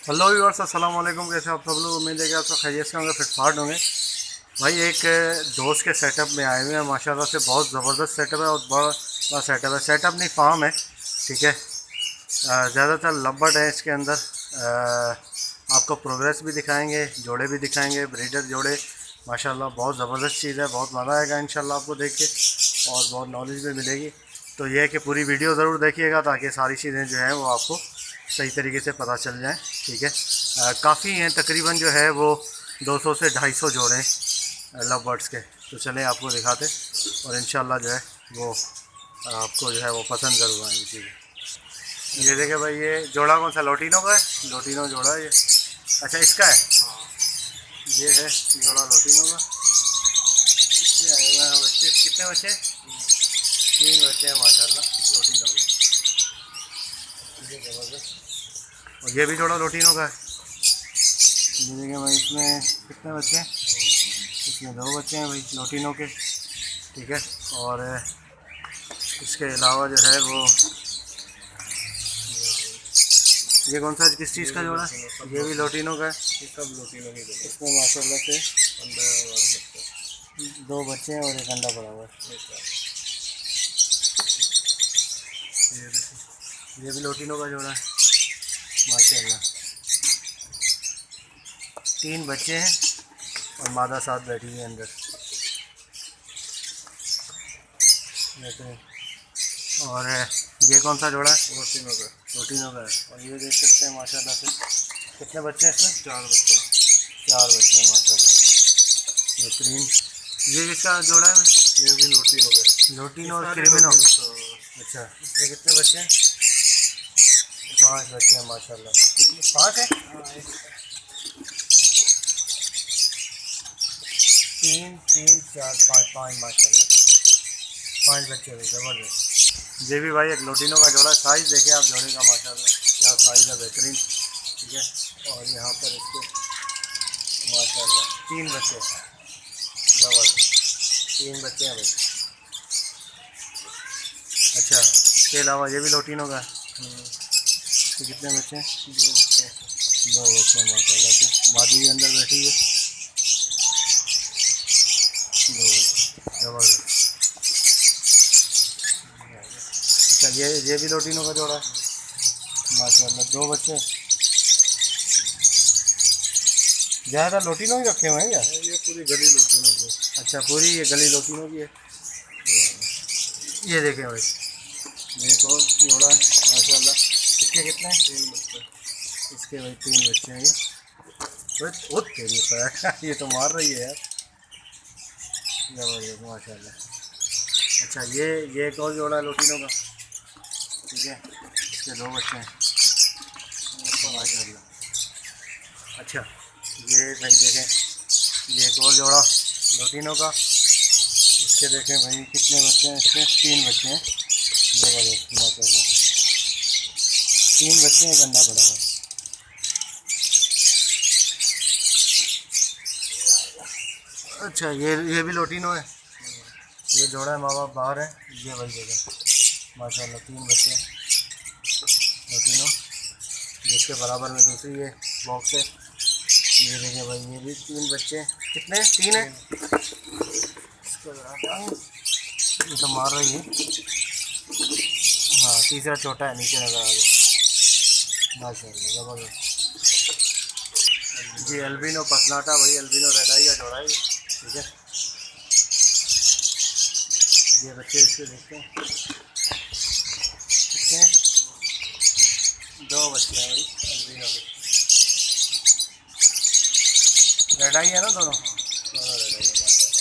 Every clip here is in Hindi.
हेलो व्यूअर्स, अस्सलाम वालेकुम। कैसे आप सब लोग? उम्मीद है कि आप सब खैरियत से होंगे, फिटफाट होंगे। भाई एक दोस्त के सेटअप में आए हुए हैं, माशाल्लाह से बहुत ज़बरदस्त सेटअप है और बड़ा बड़ा सेटअप है। सेटअप नहीं, फार्म है, ठीक है। ज़्यादातर लबर्ड है इसके अंदर। आपको प्रोग्रेस भी दिखाएंगे, जोड़े भी दिखाएंगे, ब्रीडर जोड़े। माशाल्लाह बहुत ज़बरदस्त चीज़ है, बहुत मज़ा आएगा इंशाल्लाह आपको देख के और बहुत नॉलेज भी मिलेगी। तो ये है कि पूरी वीडियो ज़रूर देखिएगा ताकि सारी चीज़ें जो हैं वो आपको सही तरीके से पता चल जाए, ठीक है। काफ़ी हैं, तकरीबन जो है वो 200 से 250 जोड़े लव बर्ड्स के। तो चलें आपको दिखाते और इंशाल्लाह जो है वो आपको जो है वो पसंद ज़रूर आएगी चीज़ें। ये देखे भाई, ये जोड़ा कौन सा? लोटिनो का है, लोटिनो जोड़ा है ये। अच्छा, इसका है। ये है जोड़ा लोटिनो का। ये आए हुए हैं बच्चे। कितने बच्चे? 3 बच्चे हैं माशाल्लाह लोटिनो के। ये ज़बरदस्त। और ये भी जोड़ा लोटिनो का है। ये देखिए भाई, इसमें कितने बच्चे हैं? इसमें 2 बच्चे हैं भाई लोटिनो के, ठीक है। और इसके अलावा जो है वो ये कौन सा, किस चीज़ का जोड़ा है? ये भी लोटिनो का है। ये सब लोटिनो ही देगा। इसमें माशाल्लाह से अंडा और बच्चा 2 बच्चे हैं और एक अंडा पड़ा हुआ है। ये देखिए, ये भी लोटिनो का जोड़ा है माशाल्लाह। 3 बच्चे हैं और मादा साथ बैठी हुई है अंदर। और ये कौन सा जोड़ा है? लोटिनो का लोटिनो का है। और ये देख सकते हैं माशाल्लाह से कितने बच्चे हैं इसमें? 4 बच्चे। 4 बच्चे हैं माशाल्लाह, बेहतरीन। ये किसका जोड़ा है? ये भी लोटिनो का। लोटिनो और क्रिमिनो। अच्छा, ये कितने बच्चे हैं? 5 बच्चे हैं माशाल्लाह। कितने? 5 है? 3 3 4 5 5 माशाल्लाह, 5 बच्चे हैं, ज़बरदस्त। ये भी भाई एक लोटिनो का जोड़ा। साइज़ देखें आप जोड़े का माशाल्लाह, क्या साइज़ है, बेहतरीन, ठीक है। और यहाँ पर इसके माशाल्लाह 3 बच्चे, ज़बरदस्त, 3 बच्चे हैं भाई। अच्छा, इसके अलावा ये भी लोटिनो का है। तो कितने बच्चे हैं? 2 बच्चे। 2 बच्चे हैं माशाल्लाह से। मादी भी अंदर बैठी है। 2 बच्चे, ज़बरदस्त। अच्छा, ये भी लोटिनो का जोड़ा है माशाल्लाह। 2 बच्चे। ज़्यादातर लोटिनो ही रखे हुए हैं क्या? ये पूरी गली लोटिनो की। अच्छा, पूरी ये गली लोटिनो की है। ये देखें भाई, ये एक और जोड़ा है माशाल्लाह। इसके कितने हैं? 3 बच्चे। इसके भाई 3 बच्चे हैं। ये बहुत तेजी है ये तो मार रही है यार, ज़बरदस्त माशाल्लाह। अच्छा, ये एक और जोड़ा है लोटिनो का, ठीक है। इसके 2 बच्चे हैं माशाल्लाह। अच्छा, ये भाई देखें, ये एक और जोड़ा लोटिनो का। इसके देखें भाई कितने बच्चे हैं? इसके 3 बच्चे हैं, ज़बरदस्त माशाल्लाह। 3 बच्चे हैं, एक अंडा पड़ा हुआ है। अच्छा, ये भी लोटिनो है। ये जोड़ा है, माँ बाप बाहर है। ये भाई देखें माशाल्लाह, 3 बच्चे हैं लोटिनो। जिसके बराबर में दूसरी है बॉक्स है। ये देखें भाई, ये भी 3 बच्चे हैं। कितने? 3 है। इसके बराबर ये तो मार रही है। हाँ, तीसरा छोटा है, नीचे नज़र आ गया माशाल्लाह, ज़बरदस्त। जी अल्बिनो पसनाटा, भाई अल्बिनो रेड आई का जोड़ा है, ठीक है। ये बच्चे इसके देखते हैं कितने हैं? 2 बच्चे हैं भाई अल्बिनो के। रेड आई है ना दोनों? दोनों रेड आई है माशाल्लाह।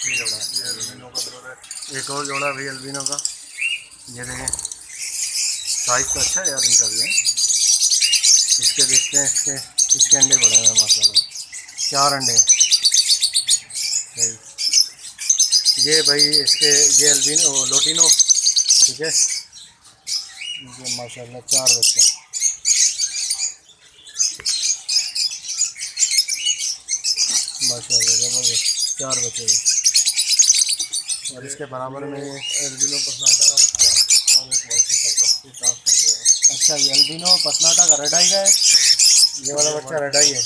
ये जोड़ा है, ये अल्बिनो का जोड़ा है। एक और जोड़ा है भाई अल्बिनो का। ये देखें, साइज़ तो अच्छा है यार इनका भी है। इसके देखते हैं, इसके अंडे बड़े हुए हैं माशाल्लाह, 4 अंडे हैं भाई। ये भाई इसके, ये अल्बिनो लोटिनो, ठीक है। ये माशाल्लाह 4 बच्चे हैं माशाल्लाह, ज़बरदस्त, 4 बच्चे हैं। और इसके बराबर में ये एल्बिनो पसनाटा का बच्चा और एक वाइट कलर का। ये ट्रांसफर किया है। अच्छा, ये अल्बिनो पसनाटा का रेड आई का है। ये वाला बच्चा रेड आई है,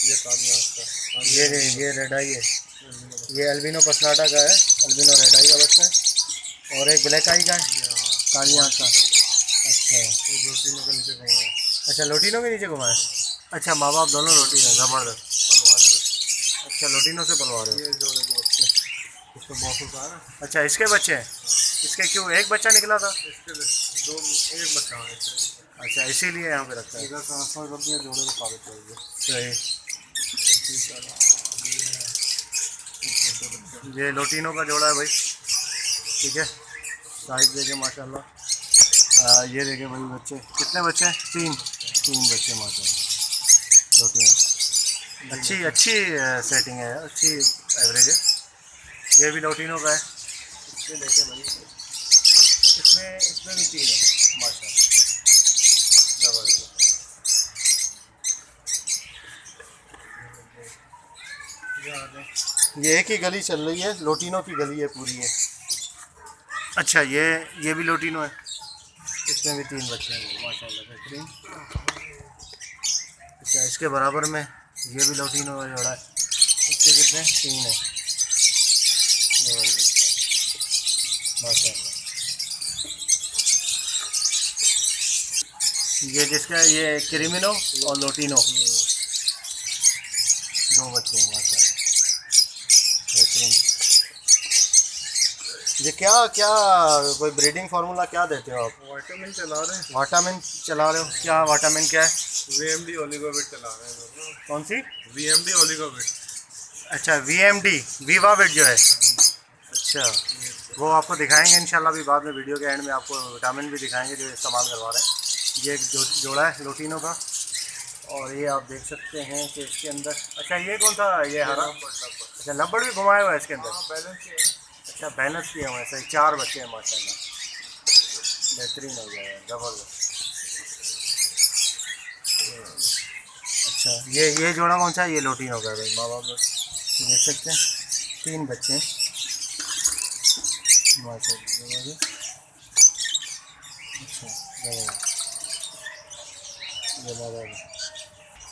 ये काली आँख का। ये रेड आई है, ये अल्बिनो पसनाटा का है, अल्बिनो रेड आई का बच्चा है। और एक ब्लैक आई का है, काली आँख का। अच्छा, ये लोटिनो के नीचे घुमाया। अच्छा लोटिनो के नीचे घुमाए। अच्छा, माँ बाप दोनों लोटी हैं, ज़बरदस्त। पलवार में। अच्छा, लोटिनो से पलवा रहे हो। ये जोड़े के बच्चे। इसको बहुत होता है ना। अच्छा, इसके बच्चे हैं, इसके क्यों एक बच्चा निकला था? इसके दो एक बच्चा है इससे। अच्छा, इसीलिए यहाँ पे रखा है। इधर ट्रांसफर कर दिया, जोड़े को साबित कर दिया। सही। ये लोटिनो का जोड़ा है भाई, ठीक है, साइज देखे माशाल्लाह। ये देखे भाई बच्चे, कितने बच्चे हैं? तीन बच्चे माशाल्लाह लोटिनो। अच्छी सेटिंग है, अच्छी एवरेज है। ये भी लोटिनो का है, ये देखे भाई, इसमें भी 3 है माशाल्लाह, ज़बरदस्त। ये एक ही गली चल रही है, लोटिनो की गली है पूरी है। अच्छा, ये भी लोटिनो है, इसमें भी 3 बच्चे हैं माशाल्लाह, बेहतरीन। अच्छा, इसके बराबर में ये भी लोटिनो का जोड़ा है, इसके कितने? 3 है माशाल्लाह। ये जिसका ये क्रिमिनो और लोटिनो 2 बच्चे हैं माशाल्लाह, बेहतरीन। ये क्या क्या कोई ब्रीडिंग फार्मूला क्या देते हो आप? वाइटामिन चला रहे हैं। वाटामिन चला रहे हो? क्या वाटामिन क्या है? VMD ओलिगोविट चला रहे हैं। कौन सी? VMD ओलिगोविट। अच्छा, VMD वीवाविट जो है। अच्छा, वो आपको दिखाएंगे इंशाल्लाह भी बाद में, वीडियो के एंड में आपको विटामिन भी दिखाएंगे जो इस्तेमाल करवा रहे हैं। ये एक जोड़ा है लोटिनो का, और ये आप देख सकते हैं कि इसके अंदर, अच्छा ये कौन सा? ये हरा। अच्छा, लब्बड़ भी घुमाया हुआ है इसके अंदर। बैलेंस। अच्छा, बैलेंस किया हुआ है, सही। 4 बच्चे हैं माशाल्लाह, बेहतरीन हो गया है, ज़बरदस्त। अच्छा, ये जोड़ा कौन सा है? ये लोटिनो का है भाई, माँ बाप लोग देख सकते हैं, 3 बच्चे हैं माशाल्लाह।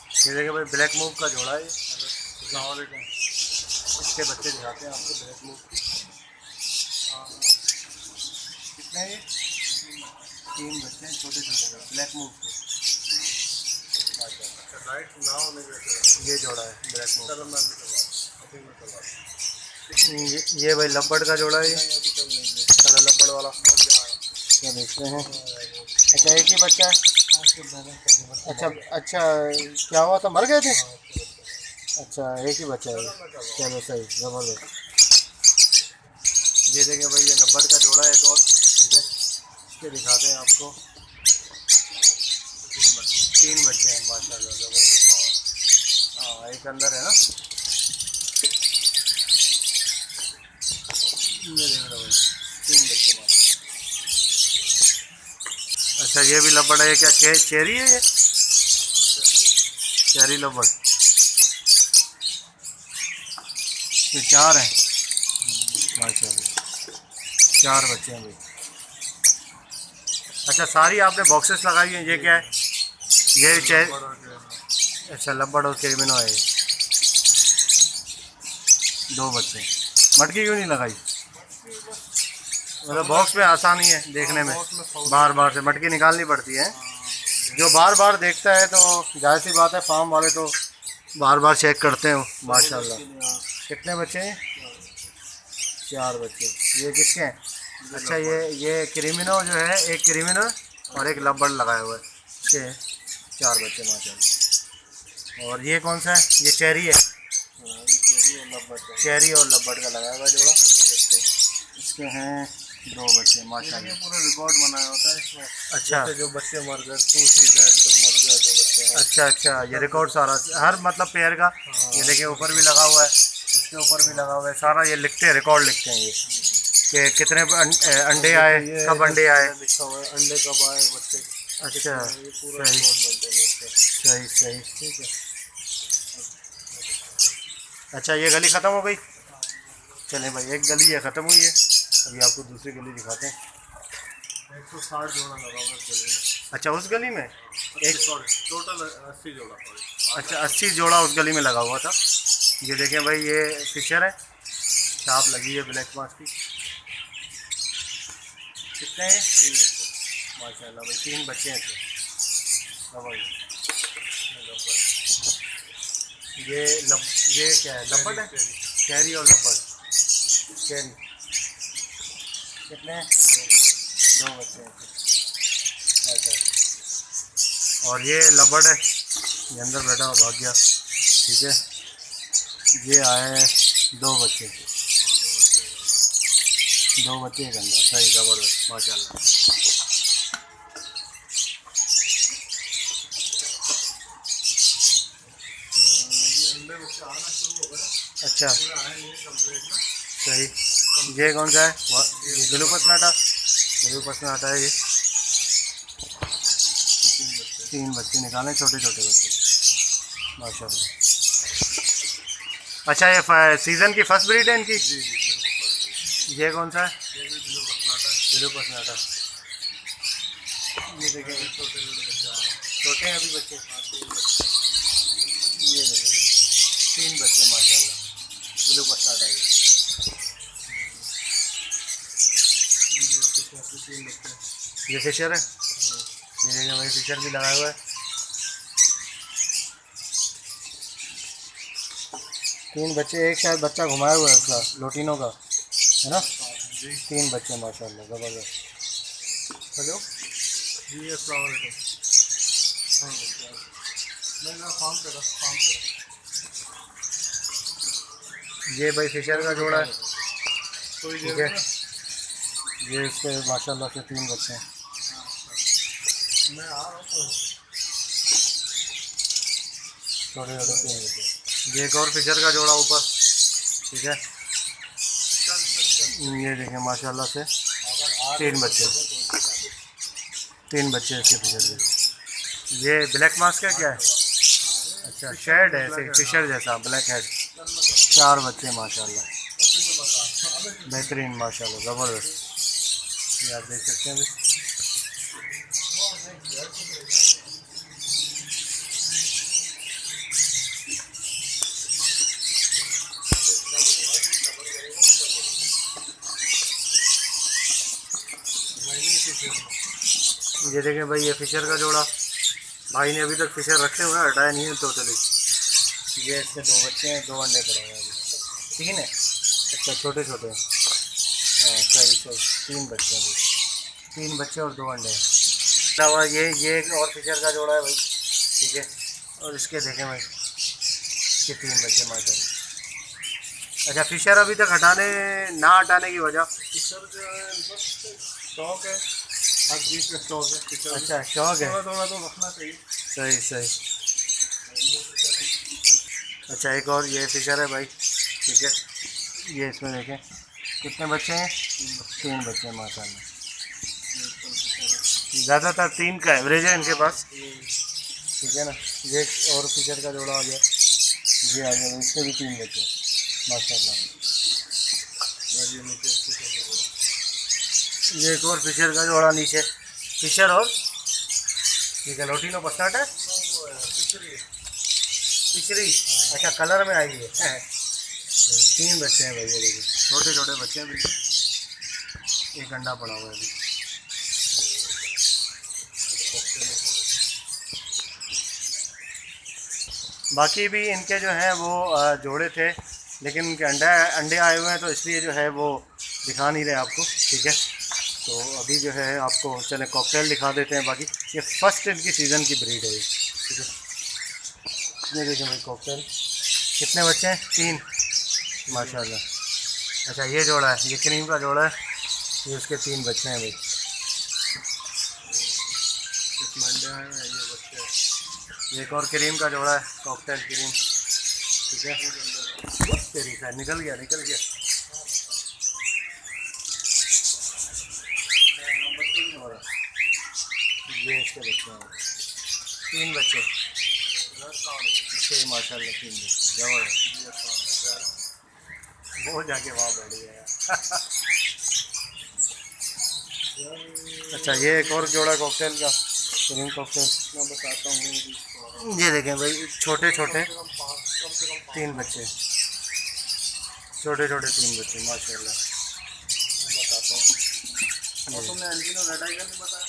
अच्छा, ये देखिए भाई, ब्लैक मूव का जोड़ा है ये। अस्सलामुअलैकुम। इसके बच्चे दिखाते हैं आपको, ब्लैक मूव के। कितने हैं ये? 3 बच्चे हैं, छोटे छोटे ब्लैक मूव के। अच्छा, राइट ना होने की वजह से। ये जोड़ा है ब्लैक मूव। चलो मैं अभी करवा। ये भाई लब्बड़ का जोड़ा है ये, कलर लब्बड़ वाला। क्या देखते हैं? अच्छा, एक ही बच्चा है। अच्छा अच्छा, क्या हुआ था, मर गए थे? अच्छा, एक ही बच्चा है, चलो सही, ज़बरदस्त। ये देखें भाई, ये लब्बड़ का जोड़ा है एक और, ठीक है, इसके दिखाते हैं आपको। 3 बच्चे हैं माशाल्लाह, ज़बरदस्त। हाँ, एक अंदर है ना, ये देख लो भाई, 3 बच्चे माशाल्लाह। अच्छा, ये भी लब्बड़ है, क्या चेरी है ये? चेरी लब्बड़। ये 4 हैं माशाल्लाह, 4 बच्चे हैं भाई। अच्छा, सारी आपने बॉक्सेस लगाई हैं, ये क्या है? ये अच्छा, लब्बड़ और क्रिमिनो है ये। 2 बच्चे। मटकी क्यों नहीं लगाई? मतलब बॉक्स में आसानी है देखने में, बार बार से मटकी निकालनी पड़ती है। जो बार बार देखता है तो जाहिर सी बात है, फार्म वाले तो बार बार चेक करते हैं माशाल्लाह। कितने बच्चे हैं? 4 बच्चे। ये किसके हैं? अच्छा, ये क्रिमिनो जो है, एक क्रिमिनो और एक लब्बड़ लगाया हुआ है, इसके 4 बच्चे माशाल्लाह। और ये कौन सा है? ये चेरी है, चेरी और लब्बड़ का लगाया हुआ जोड़ा। इसके हैं 2 बच्चे माशाल्लाह। पूरा रिकॉर्ड बनाया होता है इसमें। अच्छा, जो बच्चे मर गए, 2 3 डेड तो मर गए, 2 बच्चे। अच्छा अच्छा, ये रिकॉर्ड सारा हर मतलब पेयर का। ये देखिए, ऊपर भी लगा हुआ है, इसके ऊपर भी लगा हुआ है, सारा ये लिखते हैं, रिकॉर्ड लिखते हैं ये कि कितने अंडे आए, कब अंडे आए, लिखा हुआ है, अंडे कब आए बच्चे। अच्छा, ये पूरा सही रिकॉर्ड मेंटेन करते हैं। सही सही, ठीक है। अच्छा, ये गली ख़त्म हो गई। चलें भाई, एक गली ये ख़त्म हुई है, अभी आपको दूसरी गली दिखाते हैं। 160 जोड़ा लगा हुआ है गले में। अच्छा उस गली में एक, टोटल 80 जोड़ा पड़े। अच्छा 80 जोड़ा उस गली में लगा हुआ था। ये देखें भाई, ये फिशर है, छाप लगी है ब्लैक मास की। कितने हैं? माशाल्लाह भाई, 3 बच्चे हैं इसमें। ये ये क्या है, लपट है? कैरी और लपट। कैरी कितने हैं? 2 बच्चे हैं। अच्छा, और ये लबड़ है, ये अंदर बैठा हुआ भाग गया। ठीक है, ये आए 2 बच्चे, 2 बच्चे एक अंदर। सही, ज़बरदस्त, माशाल्लाह। अच्छा सही। ये कौन सा है? ये ब्लू पसनाटा, ब्लू पसनाटा है ये। 3 बच्चे निकाले, छोटे छोटे बच्चे, माशाल्लाह। अच्छा, ये सीज़न की फर्स्ट ब्रीड है इनकी? ये कौन सा है? ब्लू पसनाटा। ये देखें, छोटे हैं अभी बच्चे। ये देखें 3 बच्चे माशाल्लाह, ब्लू पसनाटा ये। ये फिशर है, ये देखें भाई, फिशर भी लगाया हुआ है। 3 बच्चे, एक शायद बच्चा घुमाया हुआ है उसका, लोटिनो का, है ना? 3 बच्चे माशाल्लाह, ज़बरदस्त। हेलो जी, अस्सलाम वालेकुम। मैं फार्म पे रहा। ये भाई फिशर का जोड़ा है। कोई ठीक है, ये इसके माशाल्लाह से 3 बच्चे हैं। मैं आ रहा हूँ। छोटे छोटे 3 बच्चे। ये एक और फिशर का जोड़ा ऊपर। ठीक है, ये देखें माशाल्लाह से 3 बच्चे, 3 बच्चे इसके फिशर के। ये ब्लैक मास्क है क्या है? अच्छा, शेड है ऐसे फिशर जैसा, ब्लैक हेड। 4 बच्चे माशाल्लाह, बेहतरीन माशाल्लाह, ज़बरदस्त। ये आप देख सकते हैं भाई। ये देखें भाई, ये फिशर का जोड़ा, भाई ने अभी तक फिशर रखे हुए हैं, हटाया नहीं है टोटली। ये इसके 2 बच्चे हैं, 2 अंडे पड़े हैं अभी। 3 है? अच्छा, छोटे छोटे हैं। हाँ सही सही, 3 बच्चे हैं भाई, 3 बच्चे और 2 अंडे हैं। अलावा ये एक और फिशर का जोड़ा है भाई। ठीक है, और इसके देखें भाई, ये 3 बच्चे माशाल्लाह। अच्छा, फिशर अभी तक ना हटाने की वजह? फिशर जो है स्टॉक है, हर चीज़ का स्टॉक है। फिशर अच्छा, शौक है। थोड़ा थोड़ा तो रखना चाहिए। सही सही। अच्छा, एक और ये फिशर है भाई। ठीक है, ये इसमें देखें कितने बच्चे हैं? 3 बच्चे हैं माशाल्लाह। ज़्यादातर 3 का एवरेज है इनके पास। ठीक है ना, ये एक और फिशर का जोड़ा आ गया, ये आ गया, इसके भी 3 बच्चे माशाल्लाह। ये एक और फिशर का जोड़ा नीचे, फिशर और ठीक है, लोटिनो पसनाट है, फिशरी। अच्छा, कलर में आई है। 3 बच्चे हैं भाई, ये देखिए छोटे छोटे बच्चे हैं बिल्कुल, एक अंडा पड़ा हुआ है अभी। बाकी भी इनके जो हैं वो जोड़े थे, लेकिन उनके अंडे आए हुए हैं, तो इसलिए जो है वो दिखा नहीं रहे आपको। ठीक है, तो अभी जो है आपको चले कॉकटेल दिखा देते हैं। बाकी ये फर्स्ट इनकी सीज़न की ब्रीड है ये। ठीक है, ये देखिए भाई कॉकटेल, कितने बच्चे हैं? 3 माशाल्लाह। अच्छा, ये जोड़ा है, ये क्रीम का जोड़ा है, ये उसके 3 बच्चे हैं भाई। मंडे आए हैं ये बच्चे। ये एक और क्रीम का जोड़ा है, कॉकटेल क्रीम। ठीक है, तेरी का निकल गया। ये इसके बच्चे हैं, 3 बच्चे। माशाल्लाह 3 बच्चे, जबरदस्त। वो जाके वहाँ बैठ गया यार। अच्छा, ये एक और जोड़ा कॉकटेल का, क्रीम कॉकटेल। मैं बताता हूँ। ये देखें भाई, छोटे छोटे कम से कम 3 बच्चे, छोटे छोटे 3 बच्चे माशाल्लाह। मैं बताता हूँ। और तुमने एल्बिनो रेड आई का नहीं बताया?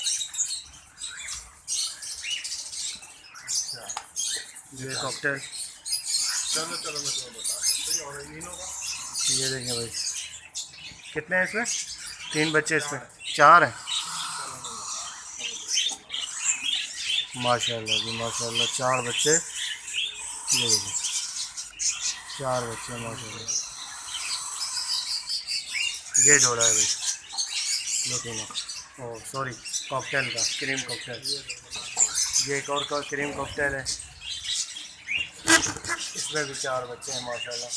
अच्छा, ये कॉकटेल। चलो चलो मैं तुम्हें बताता हूँ। और एल्बिनो का ये देखें भाई, कितने हैं इसमें? 3 बच्चे इसमें, 4 हैं माशाल्लाह जी माशाल्लाह। 4 बच्चे, ये देखिए 4 बच्चे माशाल्लाह। ये जोड़ा है भाई, दो तीनों। ओह सॉरी, कॉकटेल का, क्रीम कॉकटेल। ये एक और का क्रीम कॉकटेल है, इसमें भी 4 बच्चे हैं माशाल्लाह।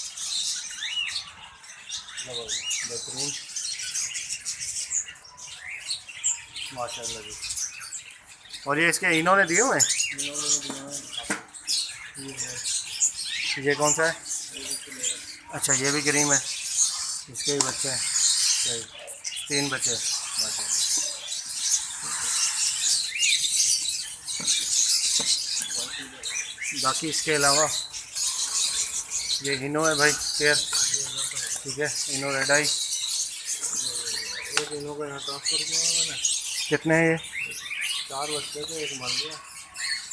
बेहतरीन माशाल्लाह जी। और ये इसके इन्होंने दिए हुए हैं। ये कौन सा है? अच्छा ये भी क्रीम है, इसके भी बच्चे हैं। सही, 3 बच्चे माशाल्लाह। बाकी इसके अलावा ये इनो है भाई, पेयर, ठीक है, इनो रेड आई। एक इनो का यहाँ ट्रांसफ़र किया मैंने। कितने हैं ये? 4 बच्चे थे, एक मर गया।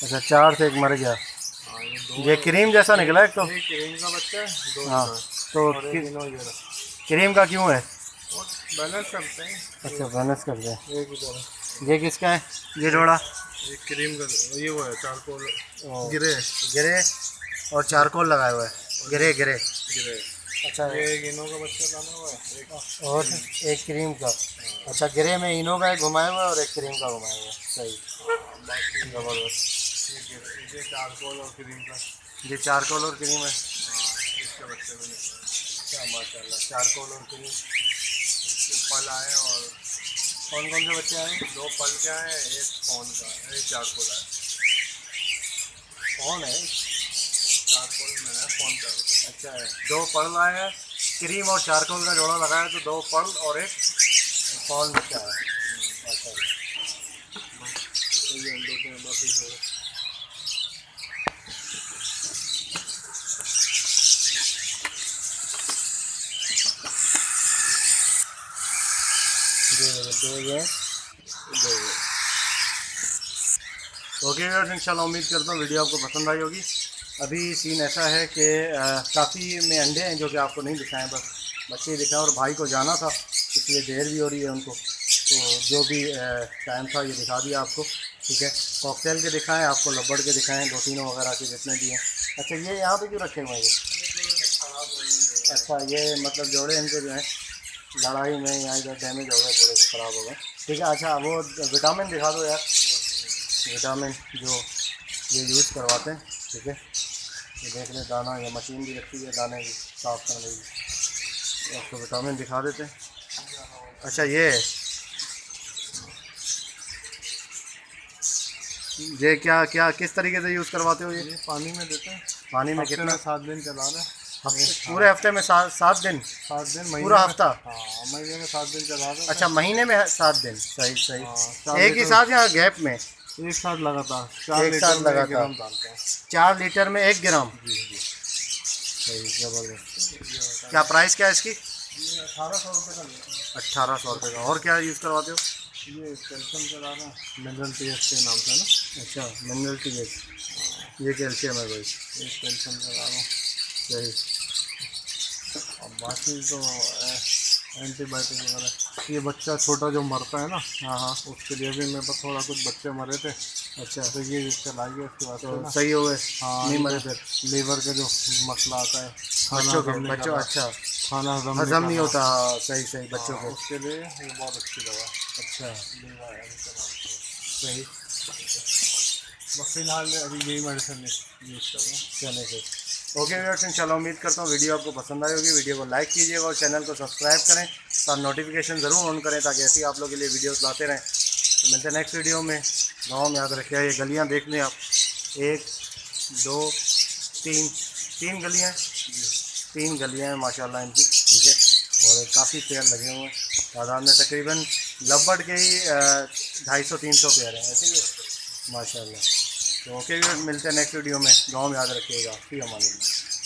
अच्छा 4 से 1 मर गया। हाँ ये 2 ये क्रीम जैसा निकला एक तो। एक क्रीम का बच्चा है, 2 हाँ इनो है। तो और एक इनो ये रहा। क्रीम का क्यों है? और बैलेंस करते हैं। अच्छा बैलेंस कर दे। एक इधर है। ये किसका है ये जोड़ा? एक क्रीम का, ये वो है चारकोल ओ, गिरे गिरे और चारकोल लगाए हुआ है, गिरे गिरे। गिरे। अच्छा ये एक इनो का बच्चा डाला हुआ है, एक और एक क्रीम का। अच्छा गिरे में इनो का घुमाया हुआ है और एक क्रीम का घुमाया हुआ है। सही, बाकी ज़बरदस्त। ये गिरे। ये चारकोल और क्रीम का। ये चारकोल और क्रीम है। हाँ इसके बच्चे भी निकले। क्या माशाल्लाह, चारकोल और क्रीम। पल आए और कौन कौन से बच्चे आए? 2 पल के आए, एक फोन का है, एक चारकोल आए। कौन है? चारकोल में है, फोन का। अच्छा है, 2 पर्ल आए हैं, क्रीम और चारकोल का जोड़ा लगाया है, तो 2 पर्ल और एक कौन बच्चा है। अच्छा तो ये अंडों के बस ये दो। ये ओके व्यूअर्स, इंशाल्लाह उम्मीद करता हूँ वीडियो आपको पसंद आई होगी। अभी सीन ऐसा है कि काफ़ी में अंडे हैं जो कि आपको नहीं दिखाएं, बस बच्चे ही दिखाएं, और भाई को जाना था इसलिए देर भी हो रही है उनको, तो जो भी टाइम था ये दिखा दिया आपको, ठीक है। कॉकटेल के दिखाएं आपको, लब्बड़ के दिखाएं, 2-3 वगैरह के जितने भी हैं। अच्छा ये यहाँ पे क्यों रखे हुए हैं ये? अच्छा ये मतलब जोड़े इनके जो हैं लड़ाई में या इधर डैमेज हो गए, थोड़े से ख़राब हो गए, ठीक है। अच्छा वो विटामिन दिखा दो यार, विटामिन जो ये यूज़ करवाते हैं, ठीक है। ये देख लें, दाना या मशीन भी रखी है दाने की साफ़ करने की, आपको विटामिन दिखा देते हैं। अच्छा ये क्या क्या किस तरीके से यूज़ करवाते हो? ये पानी में देते हैं। पानी में कितना? 7 दिन चला रहे हैं। पूरे हफ्ते में 7 दिन? 7 दिन महीने पूरा में। हफ्ता? हाँ महीने में 7 दिन चला रहे हैं। अच्छा महीने में 7 दिन, सही सही। हाँ, एक ही साथ या गैप में? एक साथ लगातार। एक साथ लगातार। 4 लीटर में 1 ग्राम? सही, ज़बरदस्त। क्या प्राइस क्या है इसकी? 1800 रुपये का लिया। 1800 रुपये का। और क्या यूज़ करवाते हो? ये कैल्शियम चला रहा है, मिनरल टीएस के नाम से ना। अच्छा मिनरल टीएस, ये कैल्शियम है भाई। ये कैल्शियम चला रहा हूँ। सही। और बाकी तो एंटीबायोटिक वगैरह। ये बच्चा छोटा जो मरता है ना, हाँ हाँ, उसके लिए भी मेरे पास थोड़ा कुछ बच्चे मरे थे। अच्छा तो ये चलाइए उसके बाद तो सही हो गए? हाँ नहीं मरे फिर? लीवर का जो मसला आता है, बच्चों के, बच्चों, अच्छा खाना हजम नहीं होता, सही सही, बच्चों हाँ, के। उसके लिए ये बहुत अच्छी दवा है। अच्छा लीवर है इसके नाम से। सही, बस फिलहाल अभी यही मेडिसिन यूज़ कर रहा हूँ। चले फिर। ओके व्यूअर्स, इंशाल्लाह उम्मीद करता हूँ वीडियो आपको पसंद आई होगी। वीडियो को लाइक कीजिएगा और चैनल को सब्सक्राइब करें, और नोटिफिकेशन ज़रूर ऑन करें ताकि ऐसी आप लोगों के लिए वीडियोस लाते रहें। तो मिलते हैं नेक्स्ट वीडियो में। गाँव में याद रखिए, ये गलियाँ देख लें आप, 1 2 3 गलियाँ, 3 गलियाँ हैं माशाल्लाह इनकी, ठीक है। और काफ़ी पेड़ लगे हुए हैं, तादाद में तकरीबन लब्बड़ के ही 250-300 पेड़ हैं, ऐसे ही है। माशाल्लाह। तो ओके, मिलते हैं नेक्स्ट वीडियो में। गाँव में याद रखिएगा। ठीक है, हमारे